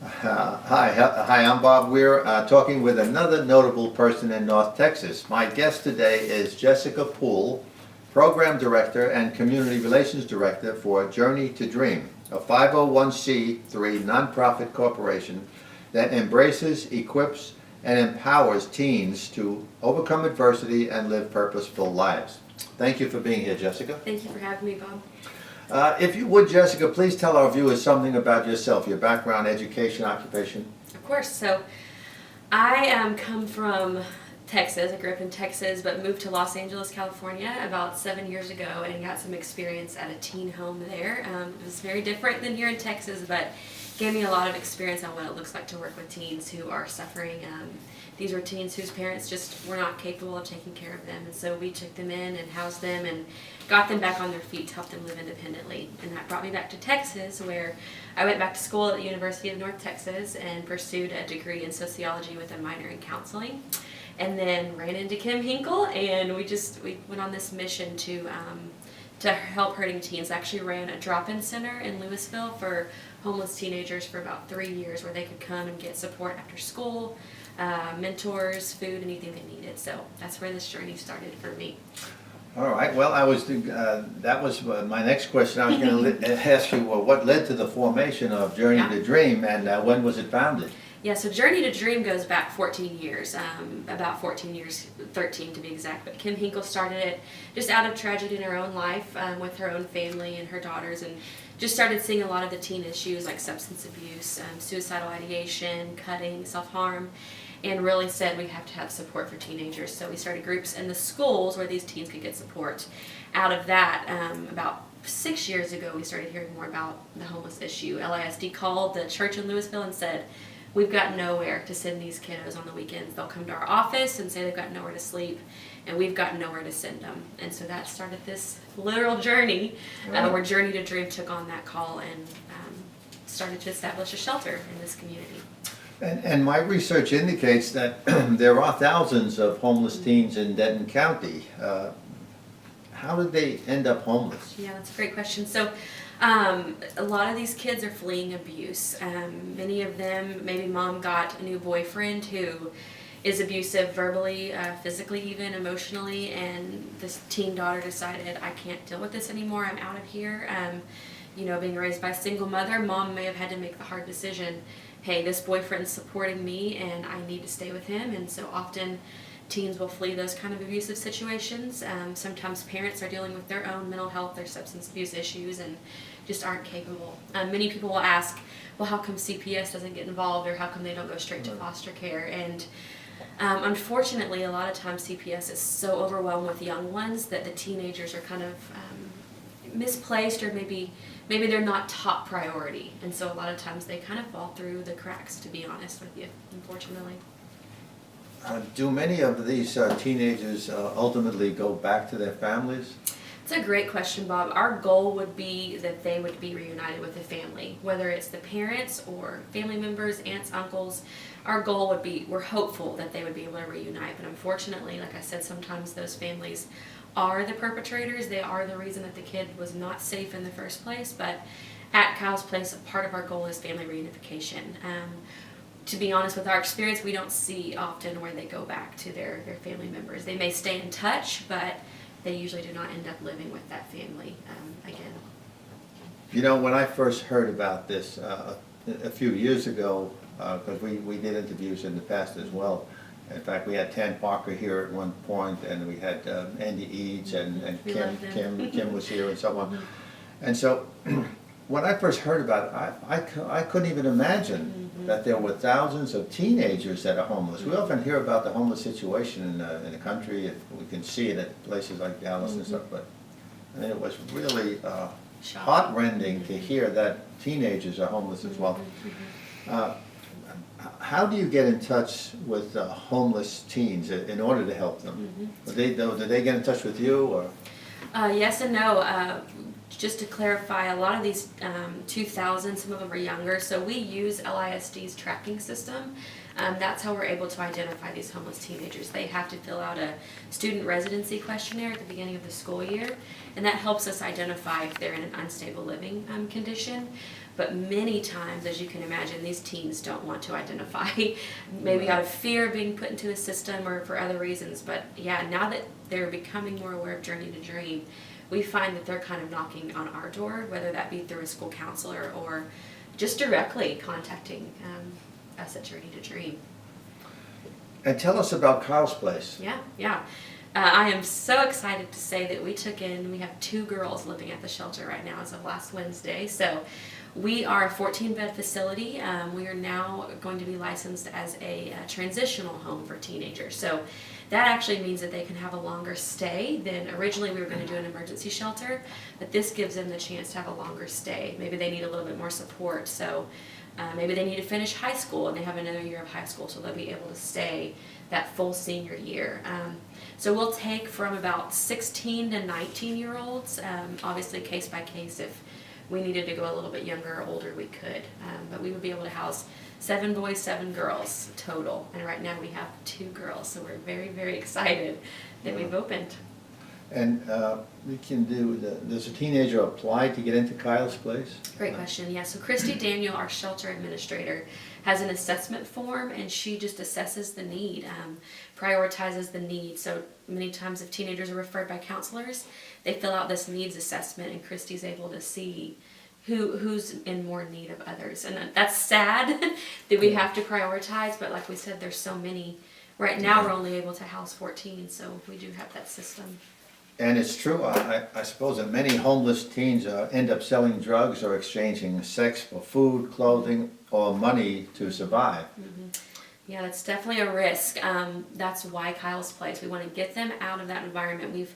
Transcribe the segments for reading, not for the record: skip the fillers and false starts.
Hi, I'm Bob Weir, talking with another notable person in North Texas. My guest today is Jessica Poole, Program Director and Community Relations Director for Journey to Dream, a 501c3 nonprofit corporation that embraces, equips, and empowers teens to overcome adversity and live purposeful lives. Thank you for being here, Jessica. Thank you for having me, Bob. If you would, Jessica, please tell our viewers something about yourself, your background, education, occupation. Of course. So I come from Texas. I grew up in Texas, but moved to Los Angeles, California about 7 years ago and got some experience at a teen home there. It was very different than here in Texas, but gave me a lot of experience on what it looks like to work with teens who are suffering. These were teens whose parents just were not capable of taking care of them, and so we took them in and housed them and got them back on their feet to help them live independently. And that brought me back to Texas, where I went back to school at the University of North Texas and pursued a degree in sociology with a minor in counseling. And then ran into Kim Hinkle, and we went on this mission to help hurting teens. I actually ran a drop-in center in Louisville for homeless teenagers for about 3 years, where they could come and get support after school, mentors, food, anything they needed. So that's where this journey started for me. All right. Well, that was my next question. I was going to ask you, well, what led to the formation of Journey to Dream, and when was it founded? Yeah, so Journey to Dream goes back 14 years, about 14 years, 13 to be exact. But Kim Hinkle started it just out of tragedy in her own life with her own family and her daughters, and just started seeing a lot of the teen issues like substance abuse, suicidal ideation, cutting, self-harm, and really said we have to have support for teenagers. So we started groups in the schools where these teens could get support. Out of that, about 6 years ago, we started hearing more about the homeless issue. LISD called the church in Louisville and said, we've got nowhere to send these kiddos on the weekends. They'll come to our office and say they've got nowhere to sleep, and we've got nowhere to send them. And so that started this literal journey where Journey to Dream took on that call and started to establish a shelter in this community. And my research indicates that there are thousands of homeless teens in Denton County. How did they end up homeless? Yeah, that's a great question. So a lot of these kids are fleeing abuse. Many of them, maybe mom got a new boyfriend who is abusive verbally, physically even, emotionally, and this teen daughter decided, I can't deal with this anymore, I'm out of here. Being raised by a single mother, mom may have had to make the hard decision, hey, this boyfriend's supporting me and I need to stay with him. And so often teens will flee those kind of abusive situations. Sometimes parents are dealing with their own mental health or substance abuse issues and just aren't capable. Many people will ask, well, how come CPS doesn't get involved, or how come they don't go straight to foster care? And unfortunately, a lot of times CPS is so overwhelmed with young ones that the teenagers are kind of misplaced, or maybe they're not top priority. And so a lot of times they kind of fall through the cracks, to be honest with you, unfortunately. Do many of these teenagers ultimately go back to their families? It's a great question, Bob. Our goal would be that they would be reunited with the family, whether it's the parents or family members, aunts, uncles. Our goal would be, we're hopeful that they would be able to reunite, but unfortunately, like I said, sometimes those families are the perpetrators. They are the reason that the kid was not safe in the first place. But at Kyle's Place, part of our goal is family reunification. To be honest, with our experience, we don't see often where they go back to their family members. They may stay in touch, but they usually do not end up living with that family again. You know, when I first heard about this a few years ago, because we did interviews in the past as well. In fact, we had Tan Parker here at one point, and we had Andy Eads and Kim was here and so on. And so when I first heard about it, I couldn't even imagine that there were thousands of teenagers that are homeless. We often hear about the homeless situation in the country, and we can see it at places like Dallas and stuff, but I mean, it was really heartrending to hear that teenagers are homeless as well. How do you get in touch with homeless teens in order to help them? Do they get in touch with you, or? Yes and no. Just to clarify, a lot of these 2,000, some of them are younger, so we use LISD's tracking system. That's how we're able to identify these homeless teenagers. They have to fill out a student residency questionnaire at the beginning of the school year, and that helps us identify if they're in an unstable living condition. But many times, as you can imagine, these teens don't want to identify, maybe Right. out of fear of being put into a system or for other reasons. But yeah, now that they're becoming more aware of Journey to Dream, we find that they're kind of knocking on our door, whether that be through a school counselor or just directly contacting us at Journey to Dream. And tell us about Kyle's Place. Yeah. I am so excited to say that we have 2 girls living at the shelter right now as of last Wednesday. So we are a 14-bed facility. We are now going to be licensed as a transitional home for teenagers. So that actually means that they can have a longer stay than originally we were going to do an emergency shelter, but this gives them the chance to have a longer stay. Maybe they need a little bit more support. So maybe they need to finish high school and they have another year of high school, so they'll be able to stay that full senior year. So we'll take from about 16 to 19-year-olds, obviously case by case. If we needed to go a little bit younger or older, we could. But we would be able to house 7 boys, 7 girls total. And right now we have 2 girls, so we're very, very excited that we've opened. And does a teenager apply to get into Kyle's Place? Great question. Yeah, so Christy Daniel, our shelter administrator, has an assessment form, and she just assesses the need, prioritizes the need. So many times if teenagers are referred by counselors, they fill out this needs assessment, and Christy's able to see who's in more need of others. And that's sad that we have to prioritize, but like we said, there's so many. Right now we're only able to house 14, so we do have that system. And it's true, I suppose that many homeless teens end up selling drugs or exchanging sex for food, clothing, or money to survive. Mm-hmm. Yeah, that's definitely a risk. That's why Kyle's Place. We want to get them out of that environment. We've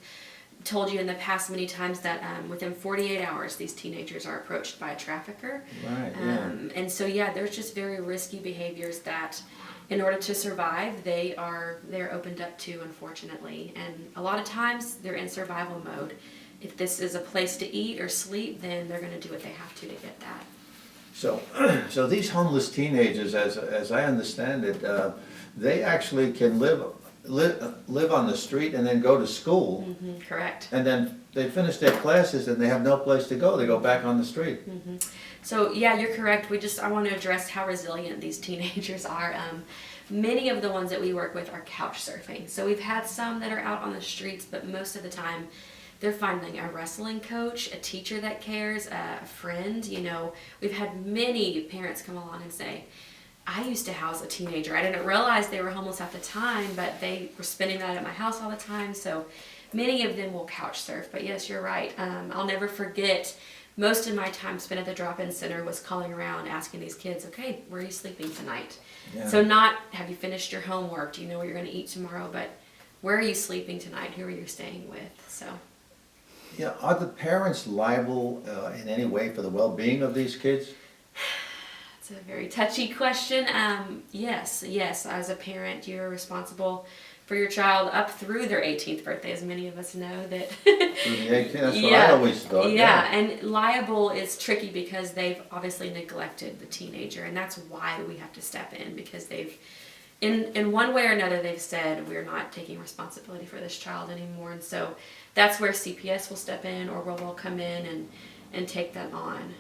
told you in the past many times that within 48 hours, these teenagers are approached by a trafficker. Right, yeah. And so, yeah, there's just very risky behaviors that in order to survive, they're opened up to, unfortunately. And a lot of times they're in survival mode. If this is a place to eat or sleep, then they're going to do what they have to get that. So these homeless teenagers, as I understand it, they actually can live on the street and then go to school. Mm-hmm, correct. And then they finish their classes and they have no place to go. They go back on the street. Mm-hmm. So yeah, you're correct. I want to address how resilient these teenagers are. Many of the ones that we work with are couch surfing. So we've had some that are out on the streets, but most of the time they're finding a wrestling coach, a teacher that cares, a friend. We've had many parents come along and say, I used to house a teenager. I didn't realize they were homeless at the time, but they were spending that at my house all the time. So many of them will couch surf. But yes, you're right. I'll never forget, most of my time spent at the drop-in center was calling around asking these kids, okay, where are you sleeping tonight? Yeah. So not, have you finished your homework? Do you know what you're going to eat tomorrow? But where are you sleeping tonight? Who are you staying with? So. Yeah, are the parents liable in any way for the well-being of these kids? It's a very touchy question. Yes. As a parent, you're responsible for your child up through their 18th birthday, as many of us know that. Through the 18th, that's what I always thought. Yeah, and liable is tricky because they've obviously neglected the teenager, and that's why we have to step in, because they've, in one way or another, they've said we're not taking responsibility for this child anymore, and so that's where CPS will step in, or we'll come in and take them on.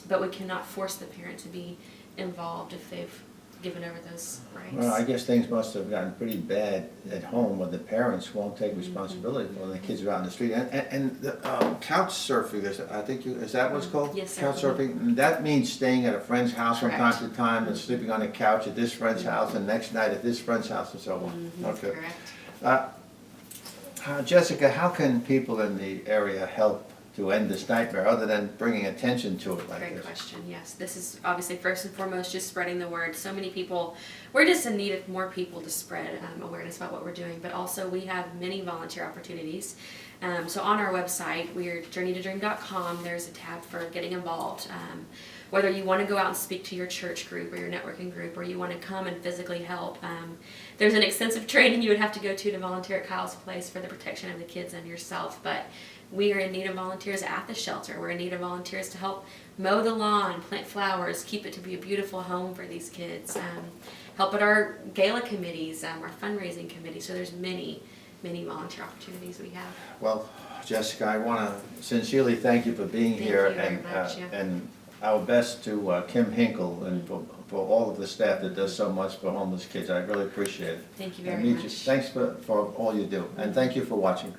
But we cannot force the parent to be involved if they've given over those rights. Well, I guess things must have gotten pretty bad at home when the parents won't take responsibility when the kids are out in the street. And the, couch surfing, is that what it's called? Yes, sir. Couch surfing, that means staying at a friend's house from Correct. time to time and sleeping on a couch at this friend's house and next night at this friend's house and so on. Okay. Correct. Jessica, how can people in the area help to end this nightmare other than bringing attention to it like Great this? question. Yes, this is obviously first and foremost just spreading the word. So many people, we're just in need of more people to spread awareness about what we're doing, but also we have many volunteer opportunities. So on our website, we're journeytodream.com. There's a tab for getting involved. Whether you want to go out and speak to your church group or your networking group, or you want to come and physically help, there's an extensive training you would have to go to volunteer at Kyle's Place for the protection of the kids and yourself, but we are in need of volunteers at the shelter. We're in need of volunteers to help mow the lawn, plant flowers, keep it to be a beautiful home for these kids. Help at our gala committees, our fundraising committee. So there's many volunteer opportunities we have. Well, Jessica, I want to sincerely thank you for being Thank here you very much, yeah. and our best to Kim Hinkle and for all of the staff that does so much for homeless kids. I really appreciate it. Thank you And very Meet you. much. Thanks for all you do, and thank you for watching.